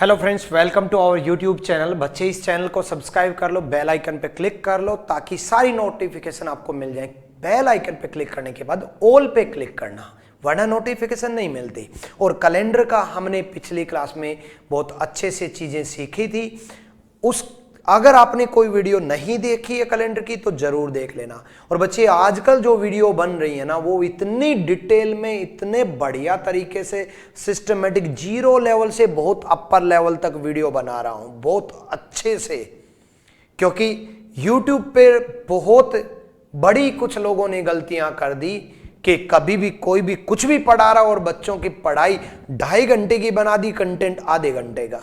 Hello friends, welcome to our YouTube channel. बच्चे इस channel को सब्सक्राइब कर लो, बेल आइकन पे क्लिक कर लो ताकि सारी नोटिफिकेशन आपको मिल जाए। बेल आइकन पे क्लिक करने के बाद ऑल पे क्लिक करना, वरना नोटिफिकेशन नहीं मिलती। और कैलेंडर का हमने पिछली क्लास में बहुत अच्छे से चीजें सीखी थी। उस अगर आपने कोई वीडियो नहीं देखी है कैलेंडर की तो जरूर देख लेना। और बच्चे आजकल जो वीडियो बन रही है ना, वो इतनी डिटेल में, इतने बढ़िया तरीके से, सिस्टमेटिक, जीरो लेवल से बहुत अपर लेवल तक वीडियो बना रहा हूं, बहुत अच्छे से। क्योंकि YouTube पे बहुत बड़ी कुछ लोगों ने गलतियां कर दी कि कभी भी कोई भी कुछ भी पढ़ा रहा और बच्चों की पढ़ाई 2.5 घंटे की बना दी, कंटेंट आधे घंटे का।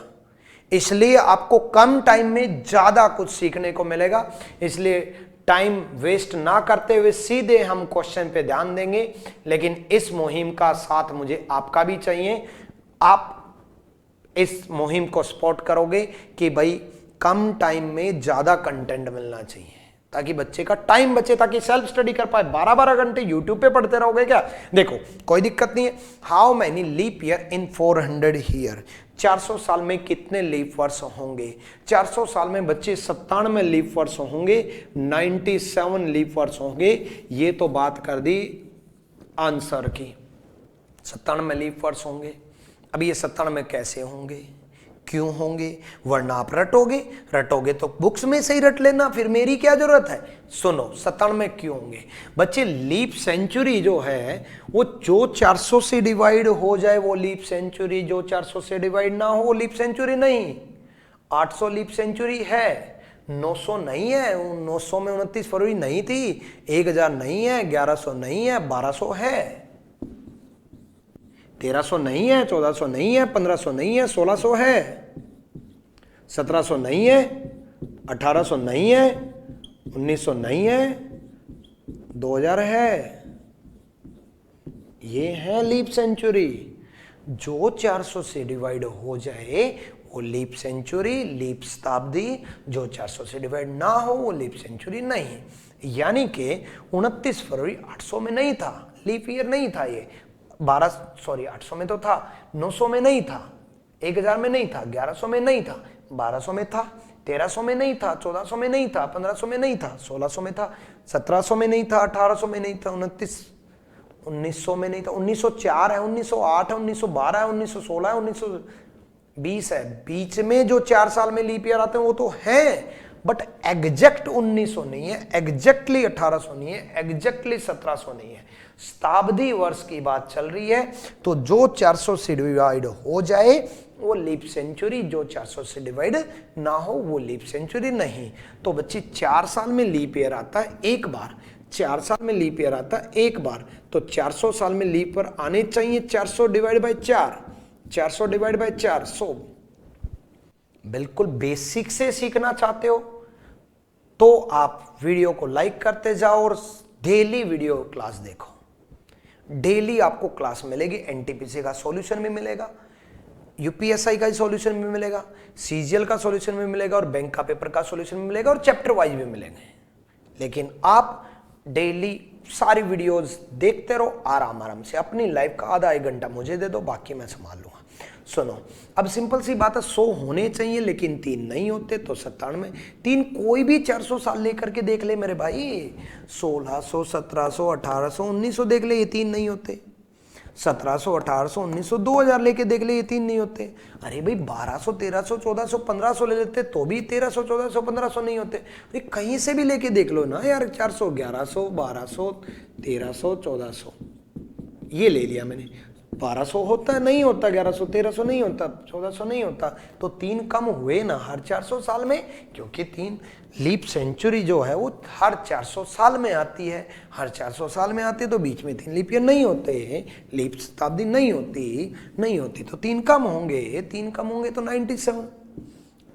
इसलिए आपको कम टाइम में ज्यादा कुछ सीखने को मिलेगा। इसलिए टाइम वेस्ट ना करते हुए सीधे हम क्वेश्चन पे ध्यान देंगे। लेकिन इस मुहिम का साथ मुझे आपका भी चाहिए। आप इस मुहिम को सपोर्ट करोगे कि भाई कम टाइम में ज्यादा कंटेंट मिलना चाहिए ताकि बच्चे का टाइम बचे, ताकि सेल्फ स्टडी कर पाए। 12-12 घंटे यूट्यूब पे पढ़ते रहोगे क्या? देखो, कोई दिक्कत नहीं है। How many leap year in 400 year? 400 साल में कितने लीप वर्ष होंगे? 400 साल में बच्चे 97 लीप वर्ष होंगे, 97 लीप वर्ष होंगे। ये तो बात कर दी आंसर की। 97 लीप वर्ष होंगे। अब ये 97 कैसे होंगे, क्यों होंगे? वरना आप रटोगे तो बुक्स में से ही रट लेना, फिर मेरी क्या जरूरत है। सुनो, 97 क्यों होंगे बच्चे? लीप सेंचुरी जो है वो जो 400 से डिवाइड हो जाए वो लीप सेंचुरी, जो 400 से डिवाइड ना हो वो लीप सेंचुरी नहीं। 800 लीप सेंचुरी है, 900 नहीं है। 900 में 29 फरवरी नहीं थी, 1000 नहीं है, 1100 नहीं है, 1200 है, 1300 नहीं है, 1400 नहीं है, 1500 नहीं है, 1600 है, 1700 नहीं है, 1800 नहीं है, 1900 नहीं है, 2000 है। ये है लीप सेंचुरी। जो 400 से डिवाइड हो जाए वो लीप सेंचुरी, लीप शताब्दी। जो 400 से डिवाइड ना हो वो लीप सेंचुरी नहीं। यानी कि 29 फरवरी 800 में नहीं था, लीप ईयर नहीं था ये। 800 में तो था, 900 में नहीं था, 1000 में नहीं था, 1100 में नहीं था, 1200 में था, 1300 में नहीं था, 1400 में नहीं था, 1500 में नहीं था, 1600 में था, 1700 में नहीं था, 1800 में नहीं था, 1900 में नहीं था, 1904 है, 1908 है, 1912 है, 1916 है, 1920 है। बीच में जो 4 साल में लीप ईयर आते हैं वो तो है, बट एग्जैक्ट 1900 नहीं है, एग्जैक्टली 1800 नहीं है, एग्जैक्टली 1700 नहीं है। शताब्दी वर्ष की बात चल रही है। तो जो 400 से डिवाइड हो जाए वो लीप सेंचुरी, जो 400 से डिवाइड ना हो वो लीप सेंचुरी नहीं। तो बच्चे 4 साल में लीप ईयर आता है एक बार, 4 साल में लीप ईयर आता है एक बार। तो 400 साल में लीप ईयर आने चाहिए 400 डिवाइड बाय 4, 400 डिवाइड बाय 400। बिल्कुल बेसिक से सीखना चाहते हो तो आप वीडियो को लाइक करते जाओ और डेली वीडियो क्लास देखो। डेली आपको क्लास मिलेगी, एनटीपीसी का सॉल्यूशन भी मिलेगा, यूपीएसआई का सॉल्यूशन भी मिलेगा, सीजीएल का सॉल्यूशन भी मिलेगा और बैंक का पेपर का सॉल्यूशन भी मिलेगा और चैप्टर वाइज भी मिलेंगे। लेकिन आप डेली सारी वीडियोस देखते रहो, आराम से। अपनी लाइफ का आधा 1 घंटा मुझे दे दो, बाकी मैं संभाल लूंगा। सुनो, अब सिंपल सी बात है, 100 होने चाहिए लेकिन 3 नहीं होते। तो 97, 3 कोई भी 400 साल लेकर के देख ले मेरे भाई, 1600, 1700, 1800, 1900 देख ले, ये 3 नहीं होते। 1700, 1800, 1900, 2000 लेके देख ले, ये 3 नहीं होते। अरे भाई 1200, 1300, 1400, 1500 ले लेते तो भी 1300, 1400, 1500 नहीं होते। अरे कहीं से भी लेके देख लो ना यार, 400, 1100, 1200, 1300, 1400 ये ले लिया मैंने। 1200 होता है नहीं होता, 1100, 1300 नहीं होता, 1400 नहीं होता। तो 3 कम हुए ना हर 400 साल में, क्योंकि 3 लीप सेंचुरी जो है वो हर 400 साल में आती है। हर 400 साल में आती है तो बीच में 3 लीप ईयर नहीं होते, लीप शताब्दी नहीं होती तो 3 कम होंगे, 3 कम होंगे तो 97।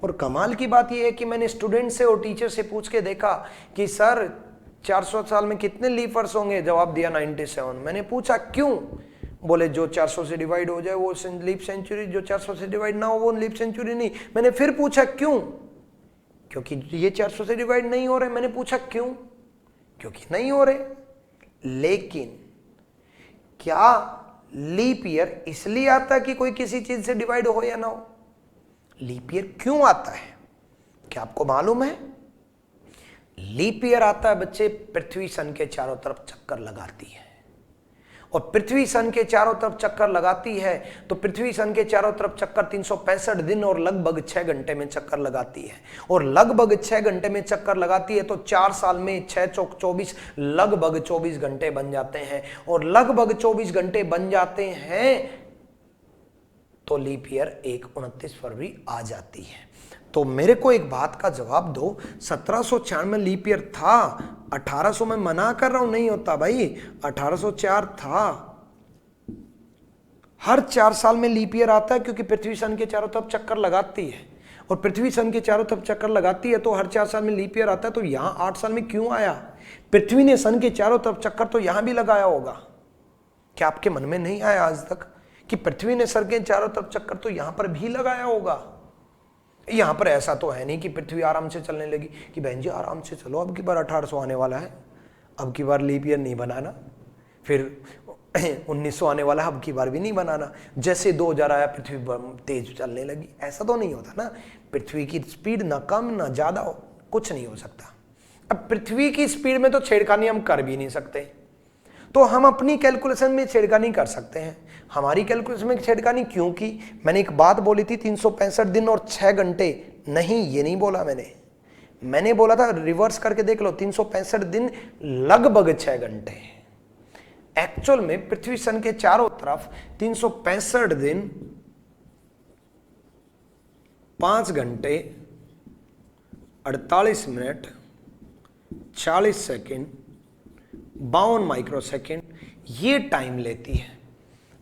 और कमाल की बात यह है कि मैंने स्टूडेंट से और टीचर से पूछ के देखा कि सर 400 साल में कितने लीप वर्ष होंगे? जवाब दिया 97। मैंने पूछा क्यों? बोले जो 400 से डिवाइड हो जाए वो लीप सेंचुरी, जो 400 से डिवाइड ना हो वो लीप सेंचुरी नहीं। मैंने फिर पूछा क्यों? क्योंकि ये 400 से डिवाइड नहीं हो रहे। मैंने पूछा क्यों? क्योंकि नहीं हो रहे। लेकिन क्या लीप ईयर इसलिए आता है कि कोई किसी चीज से डिवाइड हो या ना हो? लीप ईयर क्यों आता है, क्या आपको मालूम है? लीप ईयर आता है बच्चे, पृथ्वी सन के चारों तरफ चक्कर लगाती है, और पृथ्वी सन के चारों तरफ चक्कर लगाती है तो पृथ्वी सन के चारों तरफ चक्कर 365 दिन और लगभग 6 घंटे में चक्कर लगाती है, और लगभग 6 घंटे में चक्कर लगाती है तो 4 साल में 6 चौक 24, लगभग 24 घंटे बन जाते हैं, और लगभग 24 घंटे बन जाते हैं तो लीप ईयर 29 फरवरी आ जाती है। तो मेरे को एक बात का जवाब दो, 1704 में लीप ईयर था, 1800 में मना कर रहा हूं नहीं होता भाई, 1804 था। हर 4 साल में लीप ईयर आता है क्योंकि पृथ्वी सन के चारों तरफ चक्कर लगाती है, और पृथ्वी सन के चारों तरफ चक्कर लगाती है तो हर 4 साल में लीप ईयर आता है। तो यहां 8 साल में क्यों आया? पृथ्वी ने सन के चारों तरफ चक्कर तो यहां भी लगाया होगा। क्या आपके मन में नहीं आया आज तक कि पृथ्वी ने सन के चारों तरफ चक्कर तो यहां पर भी लगाया होगा? यहां पर ऐसा तो है नहीं कि पृथ्वी आराम से चलने लगी कि बहन जी आराम से चलो, अब की बार 1800 आने वाला है, अब की बार लीप ईयर नहीं बनाना, फिर 1900 आने वाला है, अब की बार भी नहीं बनाना, जैसे 2000 आया पृथ्वी तेज चलने लगी। ऐसा तो नहीं होता ना, पृथ्वी की स्पीड ना कम ना ज्यादा कुछ नहीं हो सकता। अब पृथ्वी की स्पीड में तो छेड़खानी हम कर भी नहीं सकते, तो हम अपनी कैलकुलेशन में छेड़खानी कर सकते हैं। हमारी कैलकुलेशन में छेड़खानी क्यों की? मैंने एक बात बोली थी 365 दिन और 6 घंटे, नहीं ये नहीं बोला मैंने बोला था रिवर्स करके देख लो, 365 दिन लगभग 6 घंटे। एक्चुअल में पृथ्वी सन के चारों तरफ 365 दिन 5 घंटे 48 मिनट 40 सेकेंड 52 माइक्रोसेकेंड ये टाइम लेती है।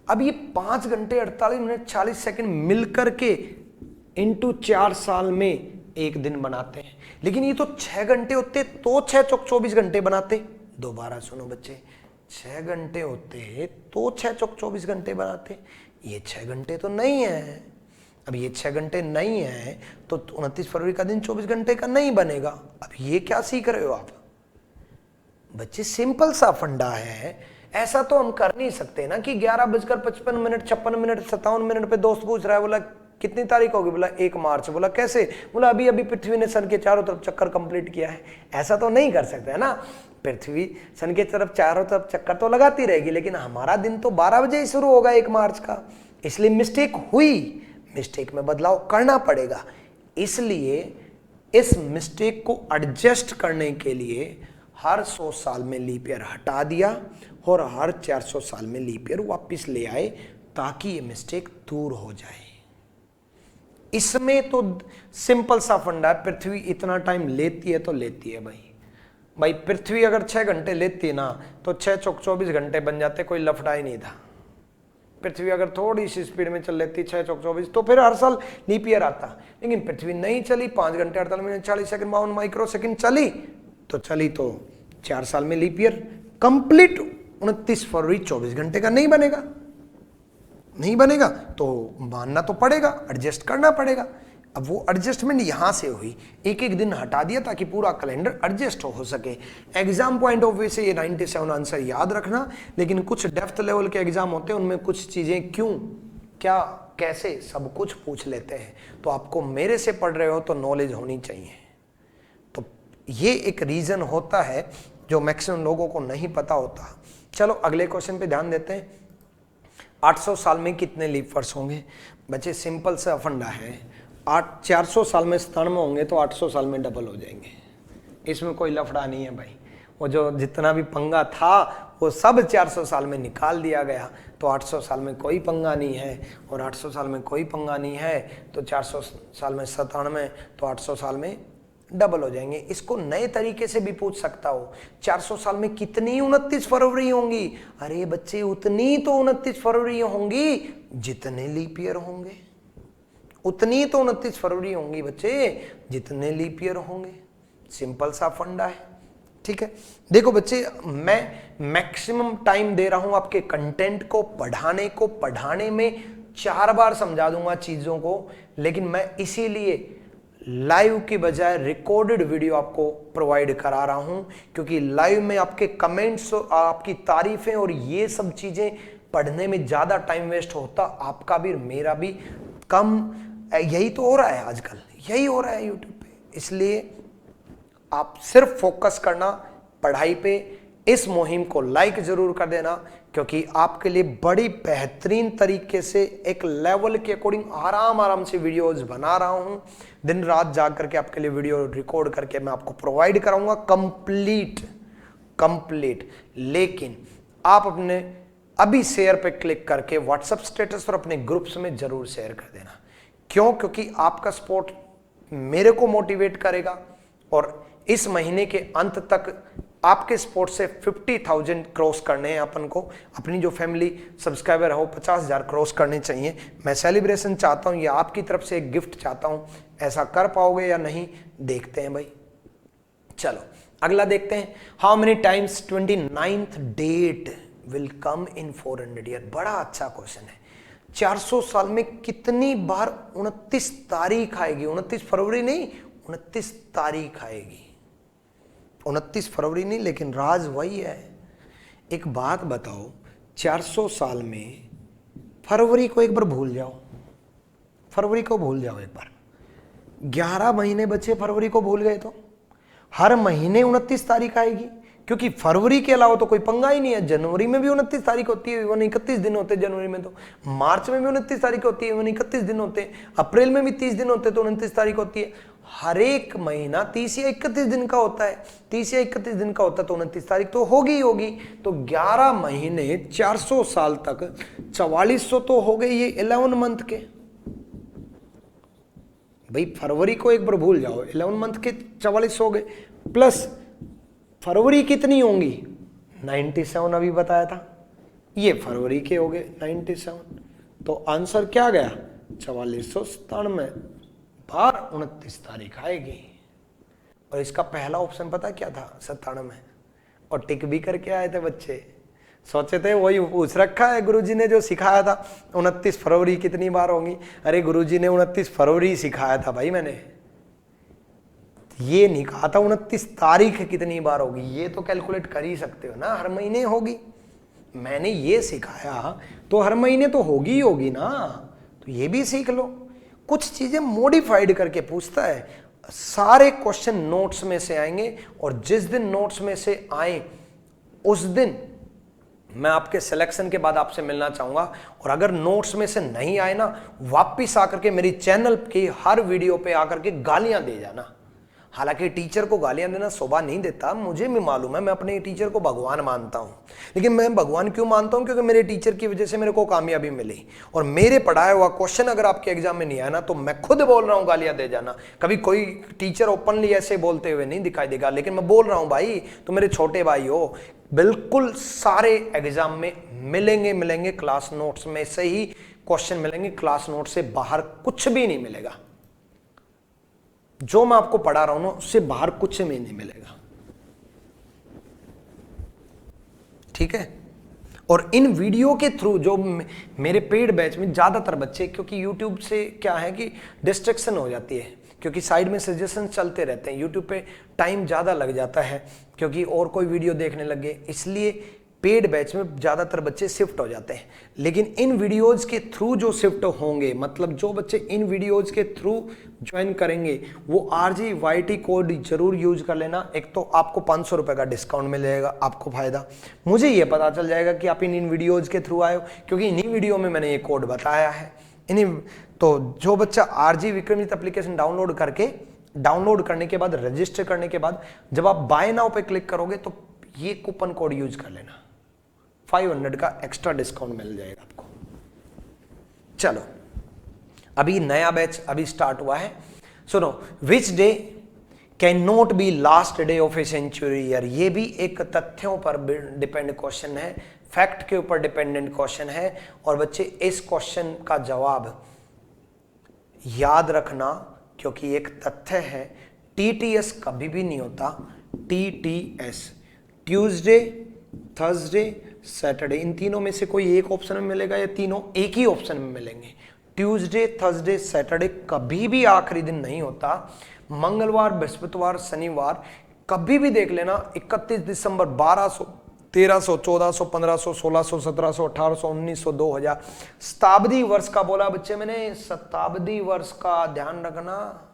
अब ये 5 घंटे 48 मिनट 40 सेकेंड मिलकर के इंटू 4 साल में एक दिन बनाते हैं, लेकिन ये तो 6 घंटे होते तो 6 चौक 24 घंटे बनाते। दोबारा सुनो बच्चे, 6 घंटे होते तो 6 चौक 24 घंटे बनाते, ये 6 घंटे तो नहीं है। अब ये 6 घंटे नहीं है तो 29 फरवरी का दिन 24 घंटे का नहीं बनेगा। अब ये क्या सीख रहे हो आप बच्चे? सिंपल सा फंडा है, ऐसा तो हम कर नहीं सकते ना कि 11:55 56 मिनट 57 मिनट पे दोस्त पूछ रहा है, बोला कितनी तारीख होगी, बोला 1 मार्च, बोला कैसे, बोला अभी अभी पृथ्वी ने सन के चारों तरफ चक्कर कंप्लीट किया है। ऐसा तो नहीं कर सकते है ना, पृथ्वी सन के तरफ चारों तरफ चक्कर तो लगाती रहेगी, लेकिन हमारा दिन तो 12 बजे ही शुरू होगा 1 मार्च का, इसलिए मिस्टेक हुई, मिस्टेक में बदलाव करना पड़ेगा। इसलिए इस मिस्टेक को एडजस्ट करने के लिए हर 100 साल में लीप ईयर हटा दिया और हर 400 साल में लीप ईयर वापस ले आए ताकि ये मिस्टेक दूर हो जाए। इसमें तो सिंपल सा फंडा है, पृथ्वी इतना टाइम लेती है तो लेती है भाई पृथ्वी अगर 6 घंटे लेती ना तो 6 चौक 24 घंटे बन जाते, कोई लफड़ा ही नहीं था। पृथ्वी अगर थोड़ी सी स्पीड में चल लेती 6 चौक 24 तो फिर हर साल लीप ईयर आता, लेकिन पृथ्वी नहीं चली, 5 घंटे 48 मिनट 40 सेकंड 52 माइक्रो सेकंड चली तो 4 साल में लीप ईयर कंप्लीट 29 फरवरी 24 घंटे का नहीं बनेगा तो मानना तो पड़ेगा, एडजस्ट करना पड़ेगा। अब वो एडजस्टमेंट यहां से हुई, एक एक दिन हटा दिया ताकि पूरा कैलेंडर एडजस्ट हो सके। एग्जाम पॉइंट ऑफ व्यू से ये 97 आंसर याद रखना, लेकिन कुछ डेप्थ लेवल के एग्जाम होते हैं उनमें कुछ चीजें क्यों क्या कैसे सब कुछ पूछ लेते हैं, तो आपको मेरे से पढ़ रहे हो तो नॉलेज होनी चाहिए। तो ये एक रीजन होता है जो मैक्सिमम लोगों को नहीं पता होता। चलो अगले क्वेश्चन पे ध्यान देते हैं। 800 साल में कितने लीप वर्ष होंगे? बच्चे सिंपल सा फंडा है, 400 साल में 97 होंगे तो 800 साल में डबल हो जाएंगे, इसमें कोई लफड़ा नहीं है भाई। वो जो जितना भी पंगा था वो सब 400 साल में निकाल दिया गया, तो 800 साल में कोई पंगा नहीं है, और 800 साल में कोई पंगा नहीं है तो 400 साल में 97 तो 800 साल में डबल हो जाएंगे। इसको नए तरीके से भी पूछ सकता हो, 400 साल में कितनी 29 फरवरी होंगी? अरे बच्चे उतनी तो 29 फरवरी होंगी जितने लीप ईयर होंगे, उतनी तो 29 फरवरी होंगी बच्चे जितने लीप ईयर होंगे। सिंपल सा फंडा है, ठीक है। देखो बच्चे, मैं मैक्सिमम टाइम दे रहा हूं आपके कंटेंट को पढ़ाने में 4 बार समझा दूंगा चीजों को, लेकिन मैं इसीलिए लाइव की बजाय रिकॉर्डेड वीडियो आपको प्रोवाइड करा रहा हूं, क्योंकि लाइव में आपके कमेंट्स, आपकी तारीफें और ये सब चीजें पढ़ने में ज्यादा टाइम वेस्ट होता, आपका भी मेरा भी कम यही तो हो रहा है आजकल, यही हो रहा है यूट्यूब पे। इसलिए आप सिर्फ फोकस करना पढ़ाई पे। इस मुहिम को लाइक जरूर कर देना, क्योंकि आपके लिए बड़ी बेहतरीन तरीके से एक लेवल के अकॉर्डिंग आराम से वीडियोस बना रहा हूं। दिन रात जाग करके आपके लिए वीडियो रिकॉर्ड करके मैं आपको प्रोवाइड कराऊंगा कंप्लीट। लेकिन आप अपने अभी शेयर पे क्लिक करके व्हाट्सएप स्टेटस और अपने ग्रुप्स में जरूर शेयर कर देना। क्यों? क्योंकि आपका सपोर्ट मेरे को मोटिवेट करेगा, और इस महीने के अंत तक आपके सपोर्ट से 50,000 क्रॉस करने हैं अपन को। अपनी जो फैमिली सब्सक्राइबर हो 50,000 क्रॉस करने चाहिए। मैं सेलिब्रेशन चाहता हूं, या आपकी तरफ से एक गिफ्ट चाहता हूं। ऐसा कर पाओगे या नहीं, देखते हैं भाई। चलो अगला देखते हैं। How many times 29th date will come in 400 year. बड़ा अच्छा क्वेश्चन है। 400 साल में कितनी बार 29 तारीख आएगी? 29 फरवरी नहीं, 29 तारीख आएगी। 29 फरवरी नहीं, लेकिन राज वही है। एक बात बताओ, 400 साल में फरवरी को एक बार भूल जाओ, फरवरी को भूल जाओ एक बार। 11 महीने बचे, फरवरी को भूल गए तो हर महीने 29 तारीख आएगी, क्योंकि फरवरी के अलावा तो कोई पंगा ही नहीं है। जनवरी में भी 29 तारीख होती है, 31 दिन होते हैं जनवरी में। तो मार्च में भी 29 तारीख होती है, 31 दिन होते हैं। अप्रैल में भी 30 दिन होते हैं, तो 29 तारीख होती है। हर एक महीना 30 या 31 दिन का होता है। 30 या 31 दिन का होता है, तो 29 तारीख तो होगी ही होगी। तो 11 महीने 400 साल तक 4400 तो हो गए, ये 11 मंथ के। भाई फरवरी को एक बार भूल जाओ, 11 मंथ के 4400 हो गए, प्लस फरवरी कितनी होंगी? 97 अभी बताया था, ये फरवरी के हो गए 97। तो आंसर क्या गया? 4497 बार 29 तारीख आएगी। और इसका पहला ऑप्शन पता क्या था? 97। और टिक भी करके आए थे बच्चे। सोचे थे वही पूछ रखा है गुरुजी ने जो सिखाया था, 29 फरवरी कितनी बार होंगी। अरे गुरुजी ने 29 फरवरी सिखाया था भाई, मैंने ये नहीं कहा था 29 तारीख कितनी बार होगी। ये तो कैलकुलेट कर ही सकते हो ना, हर महीने होगी। मैंने ये सिखाया तो हर महीने तो होगी ही होगी ना, तो ये भी सीख लो। कुछ चीजें मॉडिफाइड करके पूछता है। सारे क्वेश्चन नोट्स में से आएंगे, और जिस दिन नोट्स में से आए उस दिन मैं आपके सिलेक्शन के बाद आपसे मिलना चाहूंगा। और अगर नोट्स में से नहीं आए ना, वापिस आकर के मेरी चैनल की हर वीडियो पे आकर के गालियां दे जाना। हालांकि टीचर को गालियां देना शोभा नहीं देता, मुझे भी मालूम है। मैं अपने टीचर को भगवान मानता हूं, लेकिन मैं भगवान क्यों मानता हूं? क्योंकि मेरे टीचर की वजह से मेरे को कामयाबी मिली। और मेरे पढ़ाया हुआ क्वेश्चन अगर आपके एग्जाम में नहीं आया ना, तो मैं खुद बोल रहा हूं गालियां दे जाना। कभी कोई टीचर ओपनली ऐसे बोलते हुए नहीं दिखाई देगा, लेकिन मैं बोल रहा हूं भाई, तो मेरे छोटे भाई हो, बिल्कुल सारे एग्जाम में मिलेंगे। क्लास नोट्स में से ही क्वेश्चन मिलेंगे, क्लास नोट से बाहर कुछ भी नहीं मिलेगा। जो मैं आपको पढ़ा रहा हूं ना, उससे बाहर कुछ में नहीं मिलेगा। ठीक है? और इन वीडियो के थ्रू जो मेरे पेड बैच में ज्यादातर बच्चे, क्योंकि यूट्यूब से क्या है कि डिस्ट्रैक्शन हो जाती है, क्योंकि साइड में सजेशन चलते रहते हैं, यूट्यूब पे टाइम ज़्यादा लग जाता है, क्योंकि और कोई वीडियो देखने लगे, इसलिए पेड बैच में ज़्यादातर बच्चे शिफ्ट हो जाते हैं। लेकिन इन वीडियोज़ के थ्रू जो शिफ्ट होंगे, मतलब जो बच्चे इन वीडियोज़ के थ्रू ज्वाइन करेंगे, वो RGYT कोड जरूर यूज कर लेना। एक तो आपको 500 रुपये का डिस्काउंट मिलेगा, आपको फायदा। मुझे ये पता चल जाएगा कि आप इन वीडियोज़ के थ्रू आए हो, क्योंकि इन्हीं वीडियो में मैंने ये कोड बताया है। तो जो बच्चा RG विक्रमजीत एप्लीकेशन डाउनलोड करने के बाद, रजिस्टर करने के बाद, जब आप बाय नाउ पे क्लिक करोगे तो ये कूपन कोड यूज कर लेना, 500 का एक्स्ट्रा डिस्काउंट मिल जाएगा आपको। चलो अभी नया बैच अभी स्टार्ट हुआ है। सुनो, which day can not be last day of a century year. ये भी एक तथ्यों पर डिपेंड क्वेश्चन है, फैक्ट के ऊपर डिपेंडेंट क्वेश्चन है। और बच्चे इस क्वेश्चन का जवाब याद रखना, क्योंकि एक तथ्य है, TTS कभी भी नहीं होता। TTS ट्यूसडे, थर्सडे, सैटरडे, इन तीनों में से कोई एक ऑप्शन में मिलेगा या तीनों एक ही ऑप्शन में मिलेंगे। ट्यूसडे, थर्सडे, सैटरडे कभी भी आखिरी दिन नहीं होता। मंगलवार, बृहस्पतिवार, शनिवार कभी भी देख लेना। 31 दिसंबर 1300, 1400, 1500, 1600, 1700, 1800, 1900, 2000। शताब्दी वर्ष का बोला बच्चे मैंने, शताब्दी वर्ष का ध्यान रखना।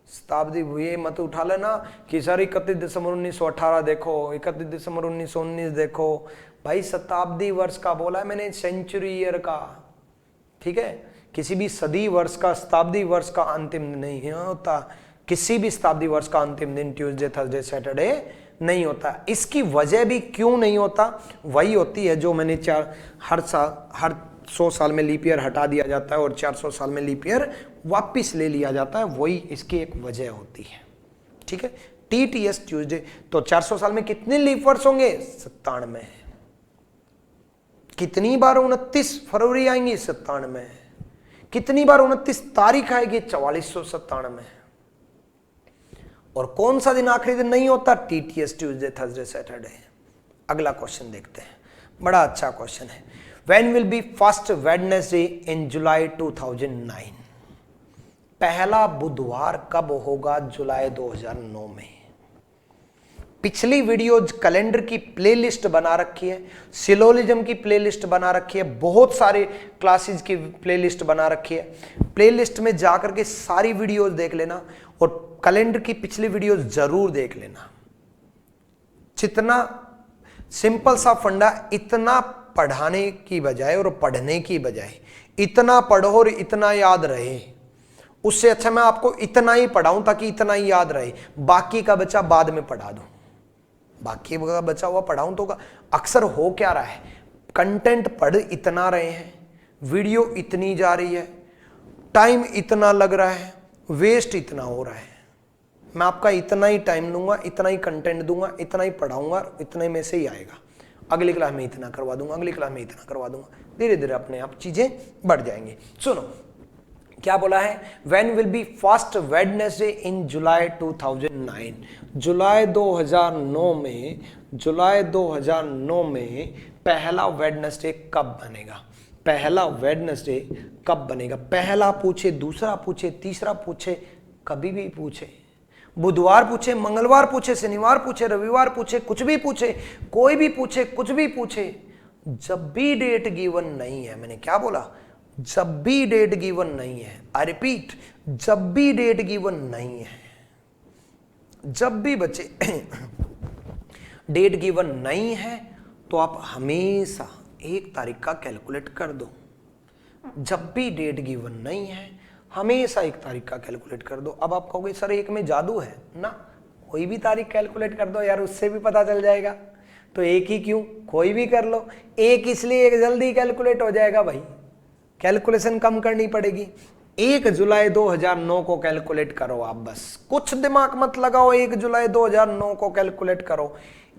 शताब्दी ये मत उठा लेना कि सर 31 दिसंबर 1918 देखो, 31 दिसंबर 1919 देखो। भाई शताब्दी वर्ष का बोला है मैंने, सेंचुरी ईयर का, ठीक है। किसी भी सदी वर्ष का, शताब्दी वर्ष का अंतिम दिन नहीं होता। किसी भी शताब्दी वर्ष का अंतिम दिन ट्यूसडे, थर्सडे, सैटरडे नहीं होता। इसकी वजह भी क्यों नहीं होता, वही होती है जो मैंने हर 100 साल में लीप ईयर हटा दिया जाता है और 400 साल में लीप ईयर वापिस ले लिया जाता है, वही इसकी एक वजह होती है, ठीक है। TTS ट्यूसडे, तो 400 साल में कितने लीप वर्ष होंगे? 97। कितनी बार 29 फरवरी आएंगी? 97। कितनी बार 29 तारीख आएगी? 4497। और कौन सा दिन आखिरी दिन नहीं होता? TTS Tuesday, Thursday, Saturday. अगला क्वेश्चन देखते हैं, बड़ा अच्छा क्वेश्चन है। When will be first Wednesday in July 2009? पहला बुधवार कब होगा जुलाई 2009 में? पिछली वीडियो कैलेंडर की प्लेलिस्ट बना रखी है, सिलोजिज्म की प्लेलिस्ट बना रखी है, बहुत सारे क्लासेस की प्लेलिस्ट बना रखी है। प्लेलिस्ट में जाकर के सारी वीडियोस देख लेना और कैलेंडर की पिछली वीडियोस जरूर देख लेना। जितना सिंपल सा फंडा, इतना पढ़ाने की बजाय और पढ़ने की बजाय इतना पढ़ो और इतना याद रहे, उससे अच्छा मैं आपको इतना ही पढ़ाऊं ताकि इतना ही याद रहे, बाकी का बचा बाद में पढ़ा दूं। बाकी का बचा हुआ पढ़ाऊं तो अक्सर हो क्या रहा है, कंटेंट पढ़ इतना रहे हैं, वीडियो इतनी जा रही है, टाइम इतना लग रहा है, वेस्ट इतना हो रहा है। मैं आपका इतना ही टाइम लूंगा, इतना ही कंटेंट दूंगा, इतना ही पढ़ाऊंगा, इतने में से ही आएगा। अगली क्लास में इतना करवा दूंगा, अगली क्लास में इतना करवा दूंगा, धीरे धीरे अपने आप चीजें बढ़ जाएंगी। सुनो क्या बोला है, when will be first Wednesday in July 2009? जुलाई 2009 में, जुलाई 2009 में पहला वेडनेसडे कब बनेगा? पहला वेडनेसडे कब बनेगा? पहला पूछे, दूसरा पूछे, तीसरा पूछे, कभी भी पूछे, बुधवार पूछे, मंगलवार पूछे, शनिवार पूछे, रविवार पूछे, कुछ भी पूछे, कोई भी पूछे, कुछ भी पूछे, जब भी डेट गिवन नहीं है, मैंने क्या बोला, जब भी डेट गिवन नहीं है, आई रिपीट, जब भी डेट गिवन नहीं है, जब भी बच्चे डेट गिवन नहीं है तो आप हमेशा 1 तारीख का कैलकुलेट कर दो। जब भी डेट गिवन नहीं है हमेशा 1 तारीख का कैलकुलेट कर दो। अब आप कहोगे सर 1 में जादू है ना, कोई भी तारीख कैलकुलेट कर दो यार, उससे भी पता चल जाएगा। तो 1 ही क्यों, कोई भी कर लो। 1 इसलिए जल्दी कैलकुलेट हो जाएगा भाई, कैलकुलेशन कम करनी पड़ेगी। 1 जुलाई 2009 को कैलकुलेट करो आप, बस कुछ दिमाग मत लगाओ, 1 जुलाई 2009 को कैलकुलेट करो।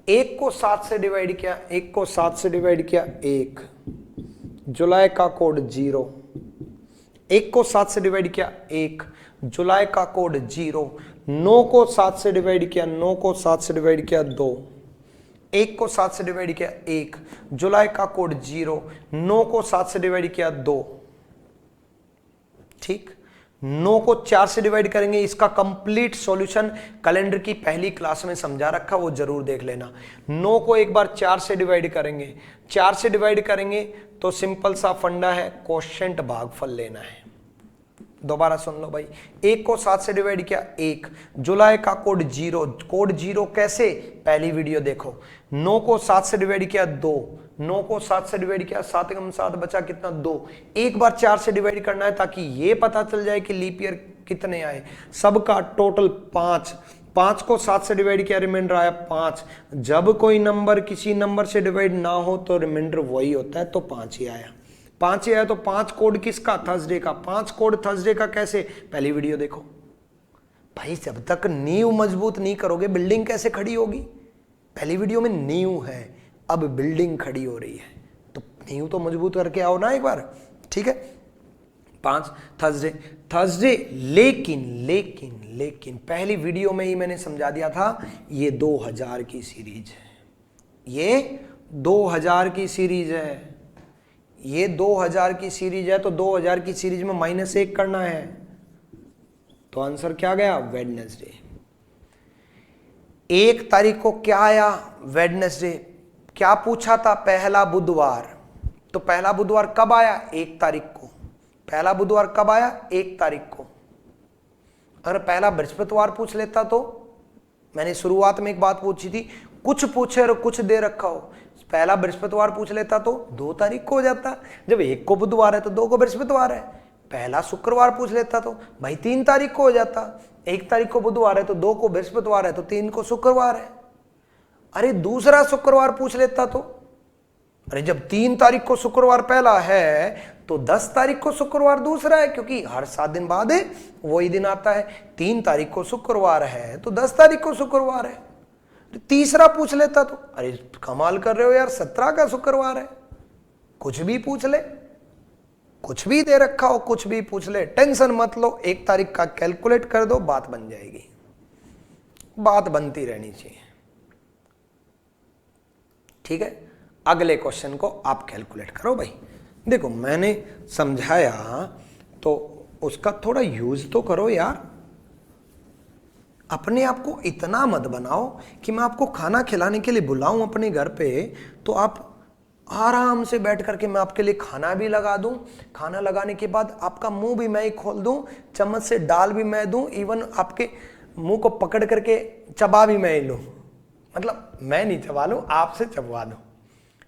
1 को 7 से डिवाइड किया, 1 को 7 से डिवाइड किया 1, जुलाई का कोड 0, 1 को 7 से डिवाइड किया 1, जुलाई का कोड 0, 9 को 7 से डिवाइड किया, 9 को 7 से डिवाइड किया 2, 1 को 7 से डिवाइड किया 1, जुलाई का कोड 0, 9 को 7 से डिवाइड किया 2, ठीक। 9 को 4 से डिवाइड करेंगे, इसका कंप्लीट सॉल्यूशन कैलेंडर की पहली क्लास में समझा रखा, वो जरूर देख लेना। 9 को एक बार 4 से डिवाइड करेंगे, 4 से डिवाइड करेंगे तो सिंपल सा फंडा है, क्वोशिएंट भागफल लेना है। दोबारा सुन लो भाई, 1 को 7 से डिवाइड किया 1, जुलाई का कोड 0, कोड 0 कैसे, पहली वीडियो देखो। 9 को 7 से डिवाइड किया 2, 9 को 7 से डिवाइड किया, 7 कम 7 बचा कितना 2, एक बार 4 से डिवाइड करना है ताकि ये पता चल जाए कि लीप ईयर कितने आए, सबका टोटल 5, 5 को 7 से डिवाइड किया, रिमाइंडर आया 5। जब कोई नंबर किसी नंबर से डिवाइड ना हो तो रिमाइंडर वही होता है, तो 5 ही आया। 5 ही आया तो 5 कोड किसका, थर्सडे का। 5 कोड थर्सडे का कैसे, पहली वीडियो देखो भाई। जब तक नींव मजबूत नहीं करोगे बिल्डिंग कैसे खड़ी होगी। पहली वीडियो में नींव है, अब बिल्डिंग खड़ी हो रही है, तो नींव तो मजबूत करके आओ ना एक बार, ठीक है। 5 थर्सडे, थर्सडे लेकिन लेकिन लेकिन पहली वीडियो में ही मैंने समझा दिया था ये 2000 की सीरीज है, ये 2000 की सीरीज है, ये 2000 की सीरीज है, तो 2000 की सीरीज में -1 करना है, तो आंसर क्या गया, वेडनेसडे। 1 तारीख को क्या आया, वेडनेसडे। क्या पूछा था? पहला बुधवार। तो पहला बुधवार कब आया? 1 तारीख को। पहला बुधवार कब आया? 1 तारीख को। अगर पहला बृहस्पतिवार पूछ लेता तो, मैंने शुरुआत में एक बात पूछी थी, कुछ पूछे और कुछ दे रखा हो, पहला बृहस्पतिवार पूछ लेता तो 2 तारीख को हो जाता। जब 1 को बुधवार है तो 2 को बृहस्पतिवार है। पहला शुक्रवार पूछ लेता तो भाई 3 तारीख को हो जाता। 1 तारीख को बुधवार है तो 2 को बृहस्पतिवार है तो 3 को शुक्रवार है। अरे दूसरा शुक्रवार पूछ लेता तो, अरे जब 3 तारीख को शुक्रवार पहला है तो 10 तारीख को शुक्रवार दूसरा है, क्योंकि हर 7 दिन बाद वही दिन आता है। 3 तारीख को शुक्रवार है तो 10 तारीख को शुक्रवार है। तीसरा पूछ लेता तो, अरे कमाल कर रहे हो यार, 17 का शुक्रवार है। कुछ भी पूछ ले, कुछ भी दे रखा हो, कुछ भी पूछ ले, टेंशन मत लो। 1 तारीख का कैलकुलेट कर दो, बात बन जाएगी। बात बनती रहनी चाहिए, ठीक है। अगले क्वेश्चन को आप कैलकुलेट करो भाई। देखो मैंने समझाया तो उसका थोड़ा यूज तो करो यार। अपने आप को इतना मत बनाओ कि मैं आपको खाना खिलाने के लिए बुलाऊं अपने घर पे तो आप आराम से बैठ करके मैं आपके लिए खाना भी लगा दूं, खाना लगाने के बाद आपका मुंह भी मैं ही खोल दूं, चम्मच से डाल भी मैं दूं, इवन आपके मुंह को पकड़ करके चबा भी मैं ही लूं। मतलब मैं नहीं चबा लूं, आपसे चबवा दूं,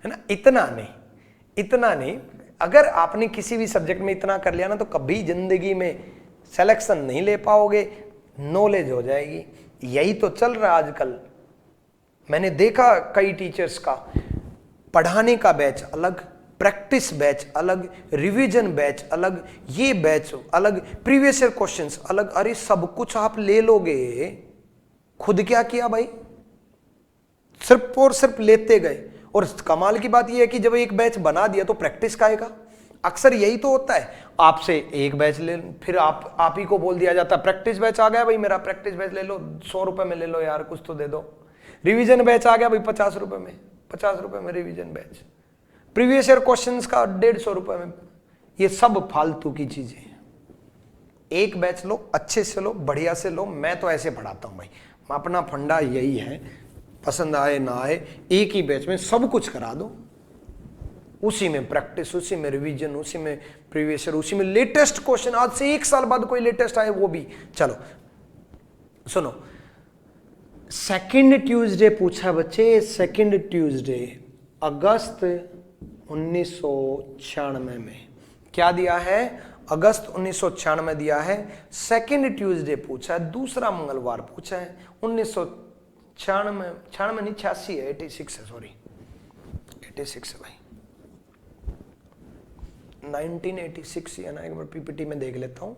है ना। इतना नहीं, इतना नहीं। अगर आपने किसी भी सब्जेक्ट में इतना कर लिया ना तो कभी जिंदगी में सिलेक्शन नहीं ले पाओगे, नॉलेज हो जाएगी। यही तो चल रहा है आजकल। मैंने देखा कई टीचर्स का पढ़ाने का बैच अलग, प्रैक्टिस बैच अलग, रिवीजन बैच अलग, ये बैच अलग, प्रीवियस ईयर क्वेश्चंस अलग। अरे सब कुछ आप ले लोगे, खुद क्या किया भाई? सिर्फ और सिर्फ लेते गए। और कमाल की बात यह है कि जब एक बैच बना दिया तो प्रैक्टिस का आएगा। अक्सर यही तो होता है, आपसे एक बैच ले, फिर आप ही को बोल दिया जाता है प्रैक्टिस बैच आ गया भाई, मेरा प्रैक्टिस बैच ले लो, 100 रुपए में ले लो यार, कुछ तो दे दो। रिवीजन बैच आ गया भाई 50 रुपए में, 50 रुपए में revision batch. Previous year questions का 150 रुपए में। ये सब फालतू की चीजें हैं। एक बैच लो, अच्छे से लो, बढ़िया से लो। मैं तो ऐसे पढ़ाता हूं भाई, अपना फंडा यही है, पसंद आए ना आए एक ही बैच में सब कुछ करा दो। उसी में प्रैक्टिस, उसी में रिवीजन, उसी में प्रीवियस ईयर, उसी में लेटेस्ट क्वेश्चन। आज से 1 साल बाद कोई लेटेस्ट आए वो भी। चलो सुनो, सेकंड ट्यूसडे पूछा बच्चे, सेकंड ट्यूसडे अगस्त 1996 में। क्या दिया है? अगस्त 1996 दिया है। सेकंड ट्यूसडे पूछा है, दूसरा मंगलवार पूछा है। 1996 नहीं, 86 है, 86 है, सॉरी 86 है भाई, 1986 है ना। एक बार पीपीटी में देख लेता हूं।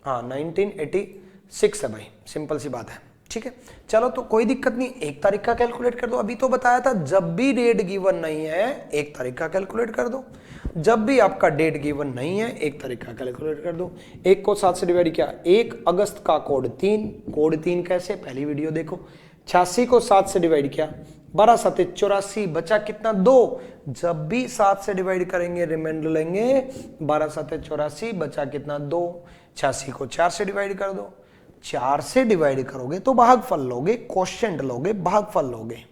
हाँ 1986 है भाई, सिंपल सी बात है, ठीक है। चलो तो कोई दिक्कत नहीं, 1 तारीख का कैलकुलेट कर दो। अभी तो बताया था जब भी डेट गिवन नहीं है 1 तारीख का कैलकुलेट कर दो। जब भी आपका डेट गिवन नहीं है 1 तारीख का कैलकुलेट कर दो। 1 को 7 से डिवाइड किया, 1 अगस्त का कोड 3। कोड 3 कैसे? पहली वीडियो देखो। 86 को 7 से डिवाइड किया, 12 7 84, बचा कितना? 2। जब भी 7 से डिवाइड करेंगे रिमाइंडर लेंगे, 12 7 84, बचा कितना? 2। 86 को 4 से डिवाइड कर दो। 4 से डिवाइड करोगे तो भागफल लोगे, क्वोशिएंट लोगे, भागफल लोगे।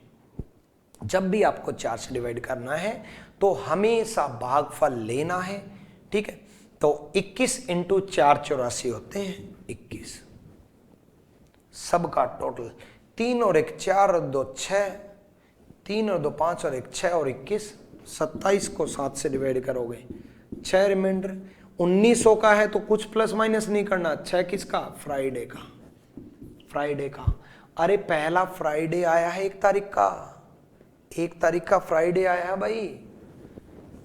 जब भी आपको 4 से डिवाइड करना है तो हमेशा भागफल लेना है, ठीक है। तो 21 इंटू 4 84 होते हैं 21, सबका टोटल 3 और 1 4 और 2 6, 3 और 2 5 और 1 6 और 21, 27 को 7 से डिवाइड करोगे 6 रिमाइंडर। 1900 का है तो कुछ प्लस माइनस नहीं करना। 6 किसका? फ्राइडे का, फ्राइडे का। अरे पहला फ्राइडे आया है 1 तारीख का, 1 तारीख का फ्राइडे आया है भाई।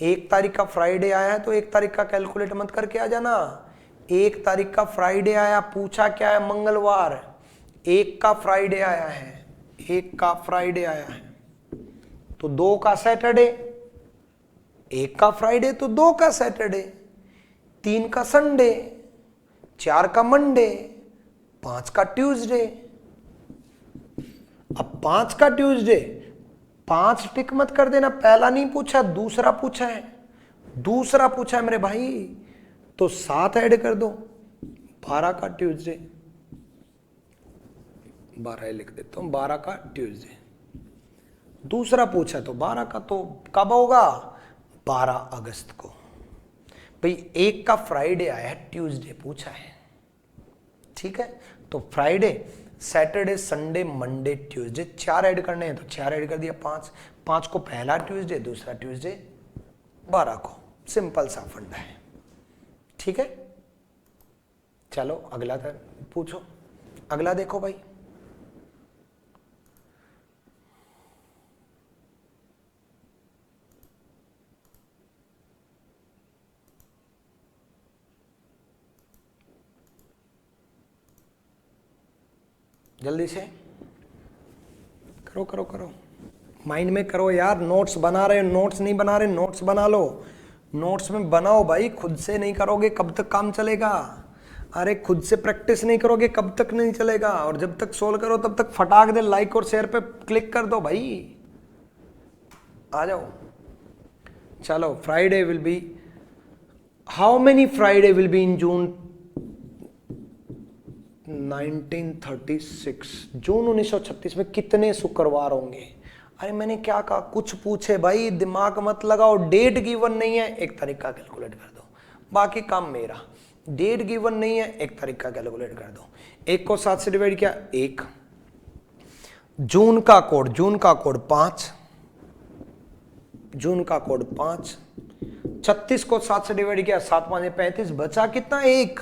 1 तारीख का फ्राइडे आया है तो 1 तारीख का कैलकुलेट मत करके आ जाना। 1 तारीख का फ्राइडे आया, पूछा क्या है? मंगलवार। 1 का फ्राइडे आया है, 1 का फ्राइडे आया है तो 2 का सैटरडे, 1 का फ्राइडे तो 2 का सैटरडे, 3 का संडे, 4 का मंडे, 5 का ट्यूसडे। अब 5 का ट्यूसडे, 5 टिक मत कर देना, पहला नहीं पूछा दूसरा पूछा है, दूसरा पूछा है मेरे भाई, तो 7 ऐड कर दो। 12 का ट्यूसडे, 12 लिख देता हूं, 12 का ट्यूसडे। दूसरा पूछा तो 12 का, तो कब होगा? 12 अगस्त को। भाई एक का फ्राइडे आया है, ट्यूसडे पूछा है, ठीक है। तो Friday, Saturday, Sunday, Monday, Tuesday 4 add करने हैं तो 4 ऐड कर दिया, 5। 5 को पहला ट्यूसडे, दूसरा ट्यूसडे 12 को। सिंपल सा फंडा है, ठीक है। चलो अगला पूछो, अगला देखो भाई। जल्दी से करो करो करो, माइंड में करो यार। नोट्स बना रहे, नोट्स नहीं बना रहे, नोट्स बना लो। नोट्स में बनाओ भाई, खुद से नहीं करोगे कब तक काम चलेगा? अरे खुद से प्रैक्टिस नहीं करोगे कब तक नहीं चलेगा? और जब तक सोल्व करो तब तक फटाक दे लाइक और शेयर पे क्लिक कर दो भाई, आ जाओ। चलो, Friday will be, how many Friday will be in June 1936? जून 1936 में कितने शुक्रवार होंगे? अरे मैंने क्या कहा, कुछ पूछे भाई दिमाग मत लगाओ। डेट गिवन नहीं है, एक तरीका कैलकुलेट कर दो, बाकी काम मेरा। डेट गिवन नहीं है, एक तरीका कैलकुलेट कर दो। 1 को 7 से डिवाइड किया 1। जून का कोड 5, जून का कोड 5। 36 को 7 से डिवाइड किया, 7 5 35, बचा कितना? 1।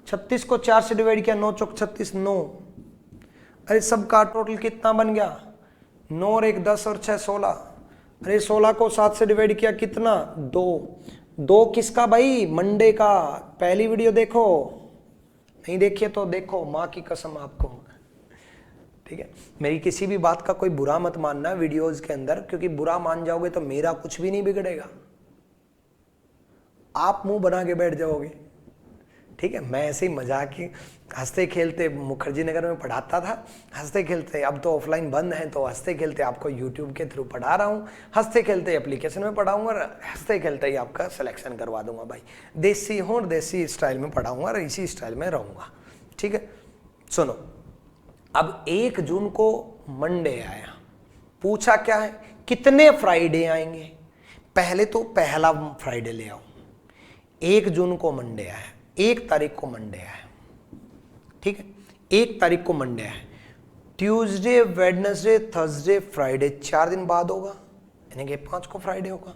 36 को 4 से डिवाइड किया, 9 चौक 36, 9। अरे सबका टोटल कितना बन गया? 9 और 1 10 और 6 16। अरे 16 को 7 से डिवाइड किया कितना? 2। 2 किसका भाई? मंडे का। पहली वीडियो देखो, नहीं देखिए तो देखो, माँ की कसम आपको, ठीक है। मेरी किसी भी बात का कोई बुरा मत मानना वीडियोज के अंदर, क्योंकि बुरा मान जाओगे तो मेरा कुछ भी नहीं बिगड़ेगा, आप मुंह बना के बैठ जाओगे, ठीक है। मैं ऐसे ही मजाक ही हंसते खेलते मुखर्जी नगर में पढ़ाता था, हंसते खेलते, अब तो ऑफलाइन बंद है तो हंसते खेलते आपको यूट्यूब के थ्रू पढ़ा रहा हूँ, हंसते खेलते एप्लीकेशन में पढ़ाऊंगा और हंसते खेलते ही आपका सिलेक्शन करवा दूंगा भाई। देसी हूँ और देसी स्टाइल में पढ़ाऊंगा और इसी स्टाइल में रहूँगा, ठीक है। सुनो, अब 1 जून को मंडे आया, पूछा क्या है? कितने फ्राइडे आएंगे? पहले तो पहला फ्राइडे ले आओ। 1 जून को मंडे आया, 1 तारीख को मंडे आया, ठीक है। 1 तारीख को मंडे आया, ट्यूसडे, वेडनेसडे, थर्सडे, फ्राइडे 4 दिन बाद होगा, यानी कि 5 को फ्राइडे होगा।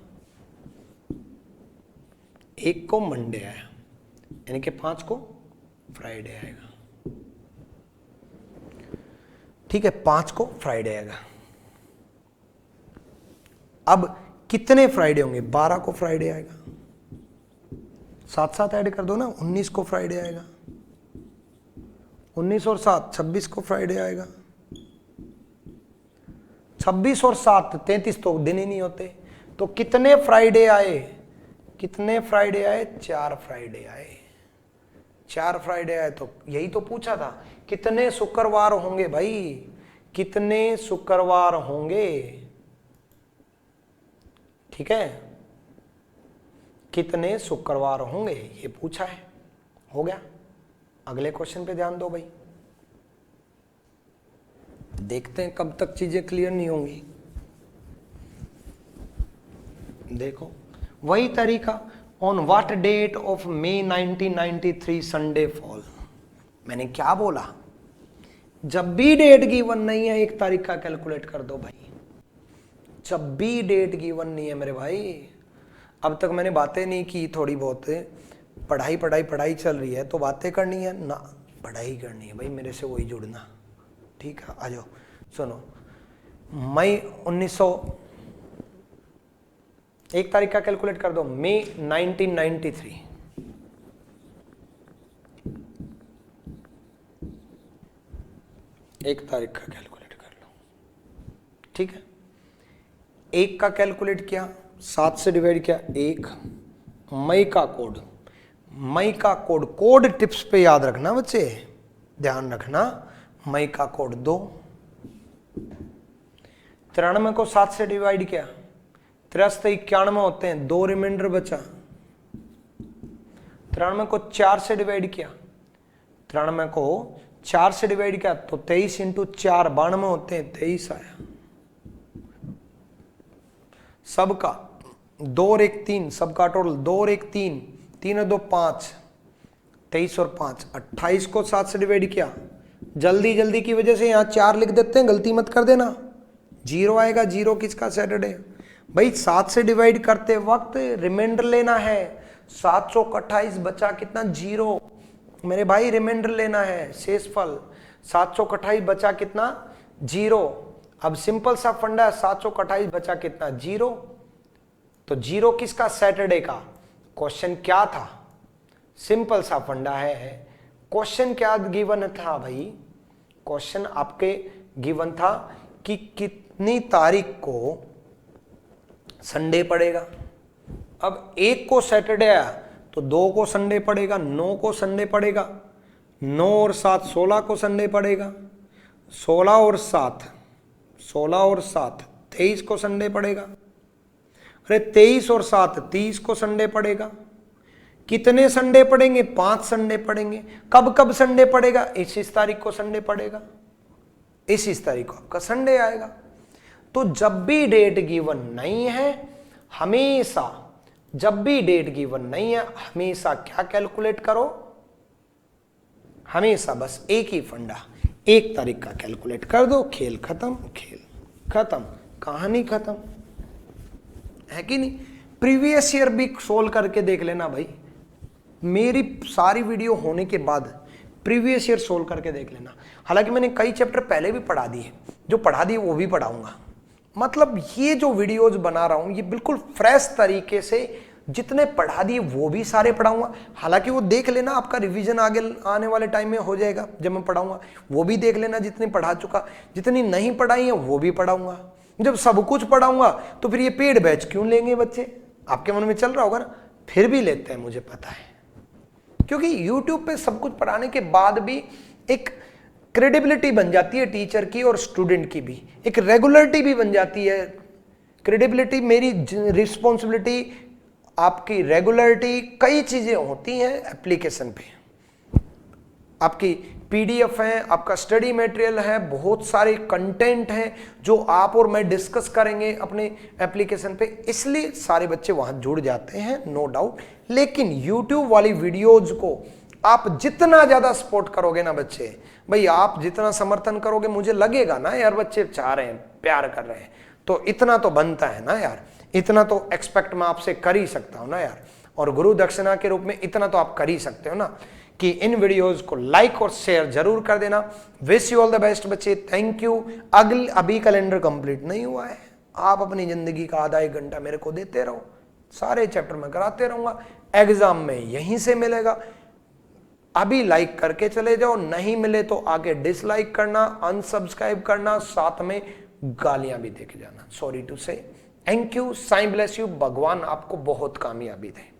1 को मंडे आया, यानी कि 5 को फ्राइडे आएगा, ठीक है। 5 को फ्राइडे आएगा। अब कितने फ्राइडे होंगे? 12 को फ्राइडे आएगा, साथ साथ ऐड कर दो ना, 19 को फ्राइडे आएगा, 19 और 7 26 को फ्राइडे आएगा, 26 और 7 33 तो दिन ही नहीं होते। तो कितने फ्राइडे आए? कितने फ्राइडे आए? 4 फ्राइडे आए। 4 फ्राइडे आए, तो यही तो पूछा था, कितने शुक्रवार होंगे भाई? कितने शुक्रवार होंगे, ठीक है। कितने शुक्रवार होंगे ये पूछा है, हो गया। अगले क्वेश्चन पे ध्यान दो भाई, देखते हैं कब तक चीजें क्लियर नहीं होंगी। देखो वही तरीका, on what date of May 1993 Sunday fall. मैंने क्या बोला? जब भी डेट गिवन नहीं है 1 तारीख का कैलकुलेट कर दो भाई, जब भी डेट गिवन नहीं है मेरे भाई। अब तक मैंने बातें नहीं की, थोड़ी बहुत पढ़ाई चल रही है तो बातें करनी है ना, पढ़ाई करनी है भाई, मेरे से वही जुड़ना, ठीक है। आ जाओ, सुनो, मई 1 तारीख का कैलकुलेट कर दो, May 1993। 1 तारीख का कैलकुलेट कर लो, ठीक है। 1 का कैलकुलेट किया, 7 से डिवाइड किया 1। मई का कोड टिप्स पे याद रखना बच्चे, ध्यान रखना। मई का कोड 2। 93 को 7 से डिवाइड किया, 93 91 होते हैं, 2 रिमाइंडर बचा। 93 को 4 से डिवाइड किया, 93 को 4 से डिवाइड किया तो 23 इंटू 4 92 होते हैं, 23 आया। सबका 2 और 1 3, सबका टोटल 2 और 1 3, 3 और 2 5, 23 और 5 28 को 7 से डिवाइड किया। जल्दी जल्दी की वजह से यहाँ 4 लिख देते हैं, गलती मत कर देना। 0 आएगा, 0 किसका सैटरडे। भाई 7 से डिवाइड करते वक्त रिमाइंडर लेना है। 728 बचा कितना, 0। मेरे भाई रिमाइंडर लेना है, शेषफल। 728 बचा कितना, 0। अब सिंपल सा फंडा है, 728 बचा कितना, 0। तो 0 किसका, सैटरडे का। क्वेश्चन क्या था, सिंपल सा फंडा है। क्वेश्चन क्या गिवन था भाई, क्वेश्चन आपके गिवन था कि कितनी तारीख को संडे पड़ेगा। अब 1 को सैटरडे आया तो 2 को संडे पड़ेगा, 9 को संडे पड़ेगा, 9 और 7 16 को संडे पड़ेगा, 16 और 7 23 को संडे पड़ेगा। अरे 23 और 7 30 को संडे पड़ेगा। कितने संडे पड़ेंगे, 5 संडे पड़ेंगे। कब कब संडे पड़ेगा, इस तारीख को संडे पड़ेगा, इस तारीख को आपका संडे आएगा। तो जब भी डेट गिवन नहीं है, हमेशा जब भी डेट गिवन नहीं है, हमेशा क्या कैलकुलेट करो, हमेशा बस एक ही फंडा, 1 तारीख का कैलकुलेट कर दो, खेल खत्म, खेल खत्म, कहानी खत्म, है कि नहीं। प्रीवियस ईयर भी सोल्व करके देख लेना भाई, मेरी सारी वीडियो होने के बाद प्रीवियस ईयर सोल्व करके देख लेना। हालांकि मैंने कई चैप्टर पहले भी पढ़ा दिए, जो पढ़ा दिए वो भी पढ़ाऊंगा। मतलब ये जो वीडियोज बना रहा हूं ये बिल्कुल फ्रेश तरीके से, जितने पढ़ा दिए वो भी सारे पढ़ाऊंगा। हालांकि वो देख लेना, आपका रिवीजन आगे आने वाले टाइम में हो जाएगा जब मैं पढ़ाऊंगा, वो भी देख लेना जितनी पढ़ा चुका। जितनी नहीं पढ़ाई है वो भी पढ़ाऊंगा। जब सब कुछ पढ़ाऊंगा तो फिर ये पेड बैच क्यों लेंगे बच्चे, आपके मन में चल रहा होगा ना। फिर भी लेते हैं, मुझे पता है, क्योंकि YouTube पे सब कुछ पढ़ाने के बाद भी एक क्रेडिबिलिटी बन जाती है टीचर की और स्टूडेंट की भी, एक रेगुलरिटी भी बन जाती है। क्रेडिबिलिटी मेरी रिस्पॉन्सिबिलिटी, आपकी रेगुलरिटी, कई चीजें होती हैं एप्लीकेशन पे। आपकी PDF है, आपका स्टडी मटेरियल है, बहुत सारे कंटेंट हैं जो आप और मैं डिस्कस करेंगे अपने एप्लीकेशन पे, इसलिए सारे बच्चे वहां जुड़ जाते हैं, नो डाउट। लेकिन YouTube वाली वीडियोज को आप जितना ज्यादा सपोर्ट करोगे ना बच्चे, भाई आप जितना समर्थन करोगे, मुझे लगेगा ना यार बच्चे चाह रहे हैं, प्यार कर रहे हैं, तो इतना तो बनता है ना यार, इतना तो एक्सपेक्ट मैं आपसे कर ही सकता हूं ना यार। और गुरु दक्षिणा के रूप में इतना तो आप कर ही सकते हो ना कि इन वीडियोस को लाइक और शेयर जरूर कर देना। Wish you all the best बच्चे, थैंक यू। अभी कैलेंडर कंप्लीट नहीं हुआ है, आप अपनी जिंदगी का आधा 1 घंटा मेरे को देते रहो, सारे चैप्टर में कराते रहूंगा, एग्जाम में यहीं से मिलेगा। अभी लाइक करके चले जाओ, नहीं मिले तो आगे डिसलाइक करना, अनसब्सक्राइब करना, साथ में गालियां भी देके जाना। Sorry to say, thank you, Sai bless you, भगवान आपको बहुत कामयाबी दे।